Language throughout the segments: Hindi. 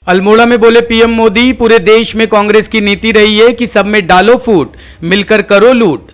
अल्मोड़ा में बोले पीएम मोदी, पूरे देश में कांग्रेस की नीति रही है कि सब में डालो फूट, मिलकर करो लूट।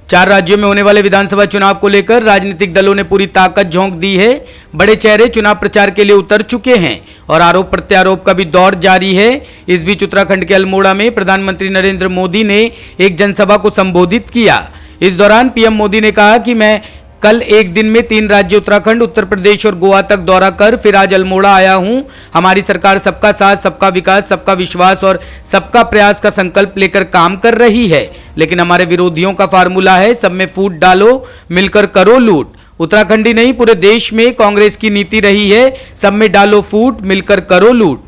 4 राज्यों में होने वाले विधानसभा चुनाव को लेकर राजनीतिक दलों ने पूरी ताकत झोंक दी है। बड़े चेहरे चुनाव प्रचार के लिए उतर चुके हैं और आरोप प्रत्यारोप का भी दौर जारी है। इस बीच उत्तराखंड के अल्मोड़ा में प्रधानमंत्री नरेंद्र मोदी ने एक जनसभा को संबोधित किया। इस दौरान पीएम मोदी ने कहा कि मैं कल एक दिन में 3 राज्य उत्तराखंड, उत्तर प्रदेश और गोवा तक दौरा कर फिर आज अल्मोड़ा आया हूं। हमारी सरकार सबका साथ, सबका विकास, सबका विश्वास और सबका प्रयास का संकल्प लेकर काम कर रही है। लेकिन हमारे विरोधियों का फार्मूला है सब में फूट डालो, मिलकर करो लूट। उत्तराखंड ही नहीं, पूरे देश में कांग्रेस की नीति रही है सब में डालो फूट, मिलकर करो लूट।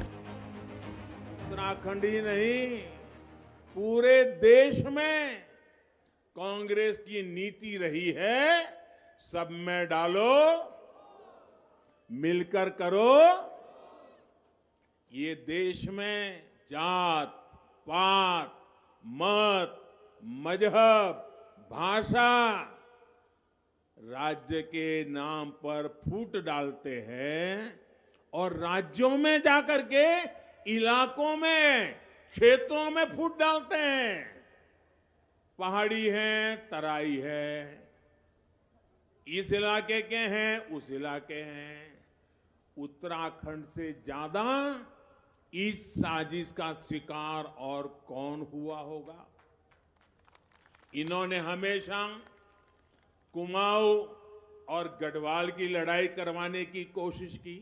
उत्तराखंड ही नहीं, पूरे देश में कांग्रेस की नीति रही है सब में डालो, मिलकर करो। ये देश में जात पात, मत, मजहब, भाषा, राज्य के नाम पर फूट डालते हैं और राज्यों में जाकर के इलाकों में, क्षेत्रों में फूट डालते हैं। पहाड़ी है, तराई है, इस इलाके के हैं, उस इलाके हैं। उत्तराखंड से ज्यादा इस साजिश का शिकार और कौन हुआ होगा? इन्होंने हमेशा कुमाऊं और गढ़वाल की लड़ाई करवाने की कोशिश की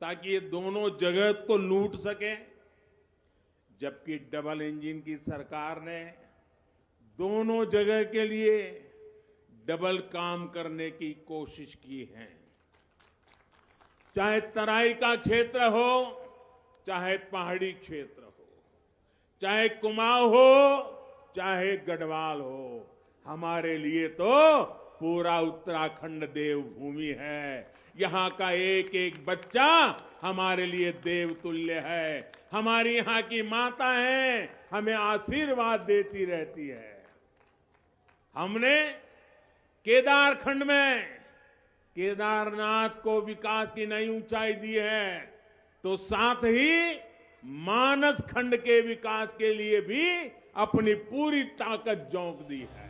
ताकि ये दोनों जगह को लूट सके, जबकि डबल इंजन की सरकार ने दोनों जगह के लिए डबल काम करने की कोशिश की है। चाहे तराई का क्षेत्र हो, चाहे पहाड़ी क्षेत्र हो, चाहे कुमाऊं हो, चाहे गढ़वाल हो, हमारे लिए तो पूरा उत्तराखंड देवभूमि है। यहाँ का एक एक बच्चा हमारे लिए देवतुल्य है। हमारी यहाँ की माता है, हमें आशीर्वाद देती रहती है। हमने केदारखंड में केदारनाथ को विकास की नई ऊंचाई दी है, तो साथ ही मानस खंड के विकास के लिए भी अपनी पूरी ताकत झोंक दी है।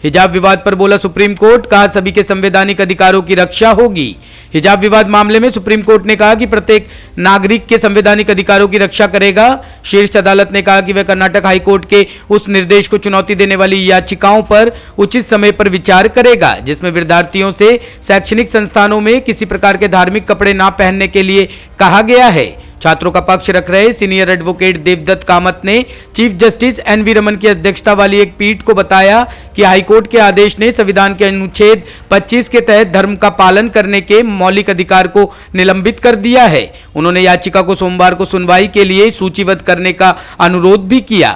हिजाब विवाद पर बोला सुप्रीम कोर्ट, कहा सभी के संवैधानिक अधिकारों की रक्षा होगी। हिजाब विवाद मामले में सुप्रीम कोर्ट ने कहा कि प्रत्येक नागरिक के संवैधानिक अधिकारों की रक्षा करेगा। शीर्ष अदालत ने कहा कि वह कर्नाटक हाईकोर्ट के उस निर्देश को चुनौती देने वाली याचिकाओं पर उचित समय पर विचार करेगा जिसमें विद्यार्थियों से शैक्षणिक संस्थानों में किसी प्रकार के धार्मिक कपड़े ना पहनने के लिए कहा गया है। छात्रों का पक्ष रख रहे सीनियर एडवोकेट देवदत्त कामत ने चीफ जस्टिस एनवी रमन की अध्यक्षता वाली एक पीठ को बताया कि हाईकोर्ट के आदेश ने संविधान के अनुच्छेद 25 के तहत धर्म का पालन करने के मौलिक अधिकार को निलंबित कर दिया है। उन्होंने याचिका को सोमवार को सुनवाई के लिए सूचीबद्ध करने का अनुरोध भी किया।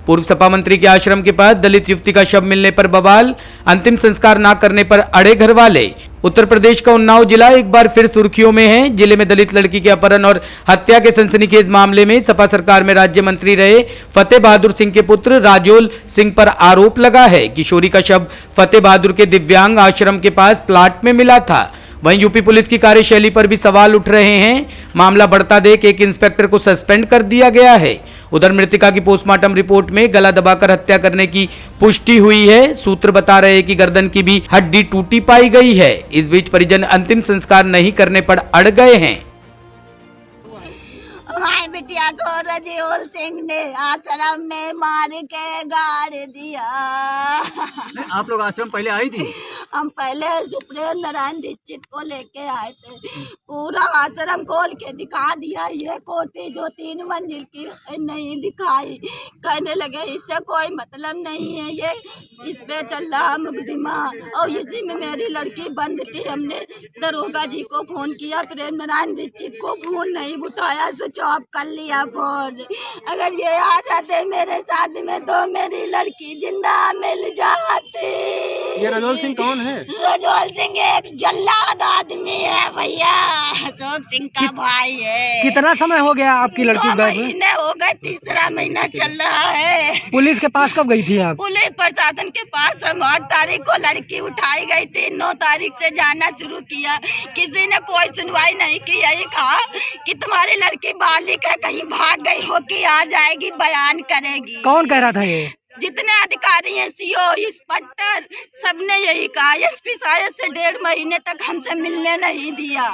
पूर्व सपा मंत्री के आश्रम के पास दलित युवती का शव मिलने पर बवाल, अंतिम संस्कार न करने पर अड़े घर वाले। उत्तर प्रदेश का उन्नाव जिला एक बार फिर सुर्खियों में है। जिले में दलित लड़की के अपहरण और हत्या के सनसनीखेज मामले में सपा सरकार में राज्य मंत्री रहे फतेह बहादुर सिंह के पुत्र राजोल सिंह पर आरोप लगा है कि किशोरी का शव फतेह बहादुर के दिव्यांग आश्रम के पास प्लाट में मिला था। वहीं यूपी पुलिस की कार्यशैली पर भी सवाल उठ रहे हैं। मामला बढ़ता देख एक इंस्पेक्टर को सस्पेंड कर दिया गया है। उधर मृतका की पोस्टमार्टम रिपोर्ट में गला दबाकर हत्या करने की पुष्टि हुई है। सूत्र बता रहे हैं कि गर्दन की भी हड्डी टूटी पाई गई है। इस बीच परिजन अंतिम संस्कार नहीं करने पर अड़ गए हैं। हमारी बिटिया को राजोल सिंह ने आश्रम में मार के गाड़ दिया। आप लोग आश्रम पहले आई थी? हम पहले सुप्रीम नारायण दीक्षित को लेके आए थे, पूरा आश्रम खोल के दिखा दिया। ये कोठी जो 3 मंजिल की नहीं दिखाई, कहने लगे इससे कोई मतलब नहीं है, ये इस पे चल रहा मुकदमा। और इसी में मेरी लड़की बंद थी। हमने दरोगा जी को फोन किया, प्रेम नारायण दीक्षित को फोन नहीं उठाया, स्विच ऑफ कर लिया फोन। अगर ये आ जाते मेरे साथ में तो मेरी लड़की जिंदा मिल जाती। ये राजोल सिंह कौन है? रजौल सिंह एक जल्लाद आदमी है भैया, अशोक सिंह का भाई है। कितना समय हो गया आपकी लड़की 2 गायब हुई? महीने हो गए, तीसरा महीना चल रहा है। पुलिस के पास कब गई थी आप? पुलिस प्रशासन के पास हम 8 तारीख को लड़की उठाई गई थी, 9 तारीख से जाना शुरू किया, किसी ने कोई सुनवाई नहीं की। यही कहा कि तुम्हारी लड़की बालिक है, कहीं भाग गई हो कि आ जाएगी, बयान करेगी। कौन कह रहा था ये? जितने अधिकारी हैं, सीओ, इंस्पेक्टर, सबने यही कहा। एसपी साहब से 1.5 महीने तक हमसे मिलने नहीं दिया।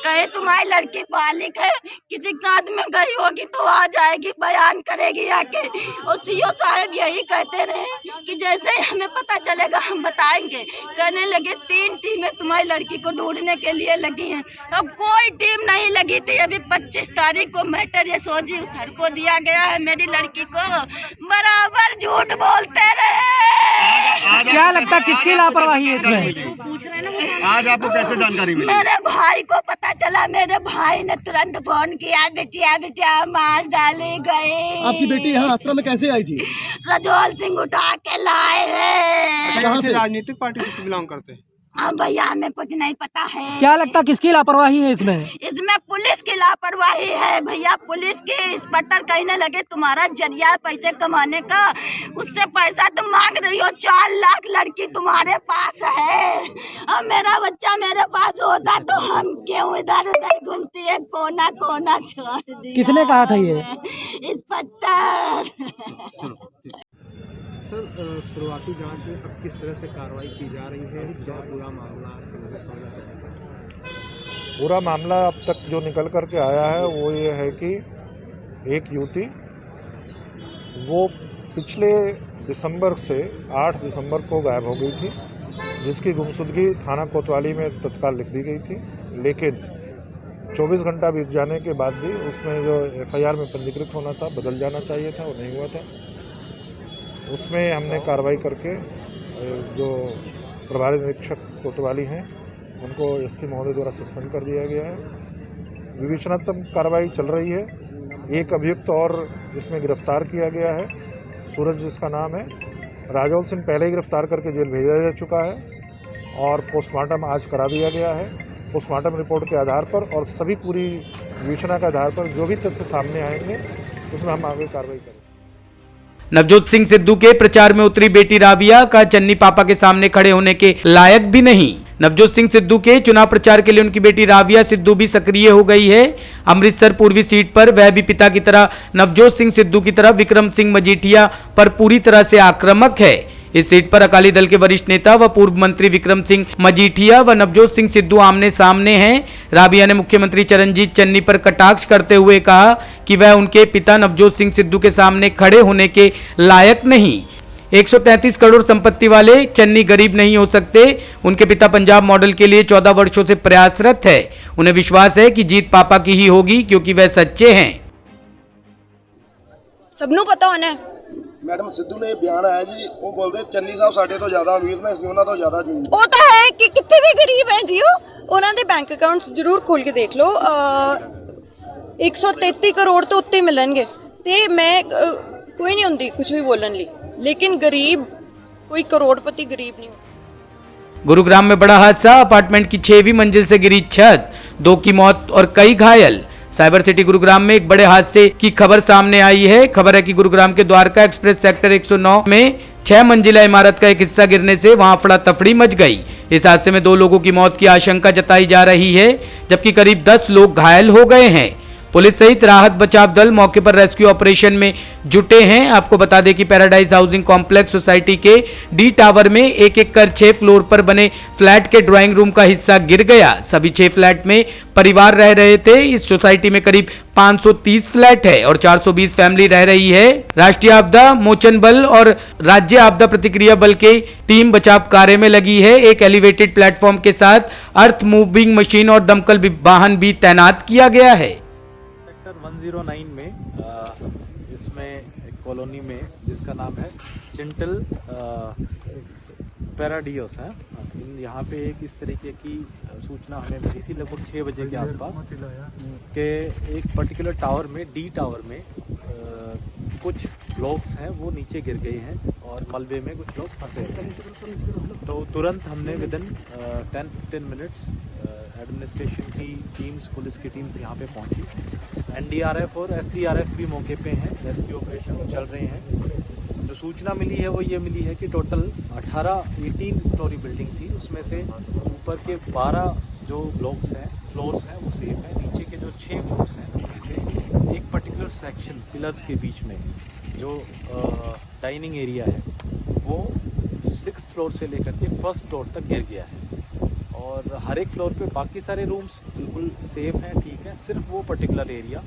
कहे तुम्हारी लड़की बालिक है, किसी के साथ में गई होगी तो आ जाएगी, बयान करेगी आके। और सीओ साहब यही कहते रहे कि जैसे हमें पता चलेगा हम बताएंगे। कहने लगे 3 टीमें तुम्हारी लड़की को ढूंढने के लिए लगी हैं। अब कोई टीम नहीं लगी थी। अभी 25 तारीख को मैटर यशोजी सर को दिया गया है। मेरी लड़की को बराबर झूठ बोलते रहे। क्या लगता है किसकी लापरवाही है इसमें? आज आपको कैसे जानकारी मिली? मेरे भाई को पता चला, मेरे भाई ने तुरंत फोन किया, बिटिया बिटिया मार डाली गई। आपकी बेटी यहाँ आश्रम में कैसे आई थी? रजौल सिंह उठा के लाए हैं। कहाँ से राजनीतिक पार्टी से बिलोंग करते हैं? अब भैया हमें कुछ नहीं पता है। क्या लगता है किसकी लापरवाही है इसमें? इसमें पुलिस की लापरवाही है भैया। पुलिस के इंस्पेक्टर कहने लगे तुम्हारा जरिया पैसे कमाने का, उससे पैसा तुम मांग रही हो। 4 लाख लड़की तुम्हारे पास है। अब मेरा बच्चा मेरे पास होता तो हम क्यों इधर उधर घूमती है, कोना कोना छोड़ दिया। किसने कहा था ये? इंस्पेक्टर। सर, शुरुआती जांच में अब किस तरह से कार्रवाई की जा रही है? क्या पूरा मामला पूरा मामला अब तक जो निकल कर के आया है वो ये है कि एक युवती वो पिछले दिसंबर से 8 दिसंबर को गायब हो गई थी, जिसकी गुमशुदगी थाना कोतवाली में तत्काल लिख दी गई थी। लेकिन 24 घंटा बीत जाने के बाद भी उसमें जो FIR में पंजीकृत होना था, बदल जाना चाहिए था, वो नहीं हुआ था। उसमें हमने कार्रवाई करके जो प्रभारी निरीक्षक कोतवाली हैं उनको SP महोदय द्वारा सस्पेंड कर दिया गया है। विवेचनात्मक कार्रवाई चल रही है। एक अभियुक्त और इसमें गिरफ्तार किया गया है, सूरज जिसका नाम है। राजौल सिंह पहले ही गिरफ्तार करके जेल भेजा जा चुका है और पोस्टमार्टम आज करा दिया गया है। पोस्टमार्टम रिपोर्ट के आधार पर और सभी पूरी विवेचना के आधार पर जो भी तथ्य सामने आएंगे उसमें हम आगे कार्रवाई करेंगे। नवजोत सिंह सिद्धू के प्रचार में उतरी बेटी राबिया का चन्नी पापा के सामने खड़े होने के लायक भी नहीं। नवजोत सिंह सिद्धू के चुनाव प्रचार के लिए उनकी बेटी राबिया सिद्धू भी सक्रिय हो गई है। अमृतसर पूर्वी सीट पर वह भी पिता की तरह नवजोत सिंह सिद्धू की तरह विक्रम सिंह मजीठिया पर पूरी तरह से आक्रामक है। इस सीट पर अकाली दल के वरिष्ठ नेता व पूर्व मंत्री विक्रम सिंह मजीठिया व नवजोत सिंह सिद्धू आमने सामने हैं। राबिया ने मुख्यमंत्री चरणजीत चन्नी पर कटाक्ष करते हुए कहा कि वह उनके पिता नवजोत सिंह सिद्धू के सामने खड़े होने के लायक नहीं। 133 करोड़ संपत्ति वाले चन्नी गरीब नहीं हो सकते। उनके पिता पंजाब मॉडल के लिए 14 वर्षों से प्रयासरत है। उन्हें विश्वास है कि जीत पापा की ही होगी क्योंकि वह सच्चे हैं। सबनों पता होना है। मैडम सिद्धू ने बयान आया जी, वो बोलते चन्नी साहब ਸਾਡੇ ਤੋਂ ਜ਼ਿਆਦਾ ਅਮੀਰ ਨੇ, ਅਸੀਂ ਉਹਨਾਂ ਤੋਂ ਜ਼ਿਆਦਾ ਜ਼ਮੀਨ। ਉਹ ਤਾਂ ਹੈ ਕਿ ਕਿੱਥੇ ਵੀ ਗਰੀਬ ਹੈ ਜੀ, ਉਹਨਾਂ ਦੇ ਬੈਂਕ ਅਕਾਊਂਟਸ ਜ਼ਰੂਰ ਖੋਲ ਕੇ ਦੇਖ ਲਓ। 133 ਕਰੋੜ ਤੋਂ ਉੱਤੇ ਮਿਲਣਗੇ ਤੇ ਮੈਂ ਕੋਈ ਨਹੀਂ ਹੁੰਦੀ ਕੁਝ ਵੀ ਬੋਲਣ ਲਈ, लेकिन गरीब कोई करोड़पति गरीब नहीं होता। गुरुग्राम में बड़ा हादसा, अपार्टमेंट की 6वीं मंजिल से गिरी छत, 2 की मौत और कई घायल। साइबर सिटी गुरुग्राम में एक बड़े हादसे की खबर सामने आई है। खबर है कि गुरुग्राम के द्वारका एक्सप्रेस सेक्टर 109 में 6 मंजिला इमारत का एक हिस्सा गिरने से वहां अफड़ा तफड़ी मच गई। इस हादसे में 2 लोगों की मौत की आशंका जताई जा रही है, जबकि करीब 10 लोग घायल हो गए हैं। पुलिस सहित राहत बचाव दल मौके पर रेस्क्यू ऑपरेशन में जुटे हैं। आपको बता दें कि पैराडाइज हाउसिंग कॉम्प्लेक्स सोसाइटी के D टावर में एक कर 6 फ्लोर पर बने फ्लैट के ड्राइंग रूम का हिस्सा गिर गया। सभी 6 फ्लैट में परिवार रह रहे थे। इस सोसाइटी में करीब 530 फ्लैट है और 420 फैमिली रह रही है। राष्ट्रीय आपदा मोचन बल और राज्य आपदा प्रतिक्रिया बल के टीम बचाव कार्य में लगी है। एक एलिवेटेड प्लेटफॉर्म के साथ अर्थ मूविंग मशीन और दमकल वाहन भी तैनात किया गया है। 109 में इसमें एक कॉलोनी में जिसका नाम है चिंटल पैराडियोस है, यहाँ पे एक इस तरीके की सूचना हमें मिली थी लगभग 6 बजे के आसपास कि एक पर्टिकुलर टावर में D टावर में कुछ ब्लॉक्स हैं वो नीचे गिर गए हैं और मलबे में कुछ लोग फंसे हैं। तो तुरंत हमने विदिन 10-15 मिनट्स एडमिनिस्ट्रेशन की टीम्स, पुलिस की टीम्स यहाँ पे पहुँची। एनडीआरएफ और एसडीआरएफ भी मौके पे हैं, रेस्क्यू ऑपरेशन चल रहे हैं। जो सूचना मिली है वो ये मिली है कि टोटल 18 स्टोरी बिल्डिंग थी, उसमें से ऊपर के 12 जो फ्लोर्स हैं वो सेफ हैं। नीचे के जो 6 फ्लोर्स हैं उनमें से एक पर्टिकुलर सेक्शन पिलर्स के बीच में जो डाइनिंग एरिया है वो 6th फ्लोर से लेकर के 1st फ्लोर तक गिर गया है। और हर एक फ्लोर पे बाकी सारे रूम्स बिल्कुल सेफ हैं, ठीक है। सिर्फ वो पर्टिकुलर एरिया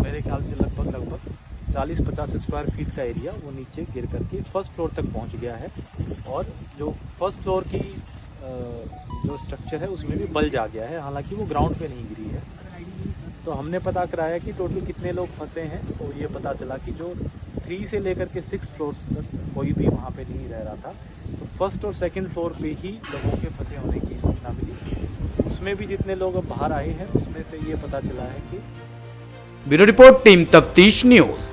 मेरे ख्याल से लगभग 40-50 स्क्वायर फीट का एरिया वो नीचे गिर करके 1st फ्लोर तक पहुंच गया है। और जो 1st फ्लोर की जो स्ट्रक्चर है उसमें भी बल्ज आ गया है, हालांकि वो ग्राउंड पे नहीं गिरी है। तो हमने पता कराया कि टोटल कितने लोग फंसे हैं, तो ये पता चला कि जो 3 से लेकर के 6 फ्लोर्स तक कोई भी वहाँ पे नहीं रह रहा था। तो 1st और 2nd फ्लोर पे ही लोगों के फंसे होने की सूचना मिली। उसमें भी जितने लोग अब बाहर आए हैं उसमें से ये पता चला है कि ब्यूरो रिपोर्ट, टीम तफ्तीश न्यूज।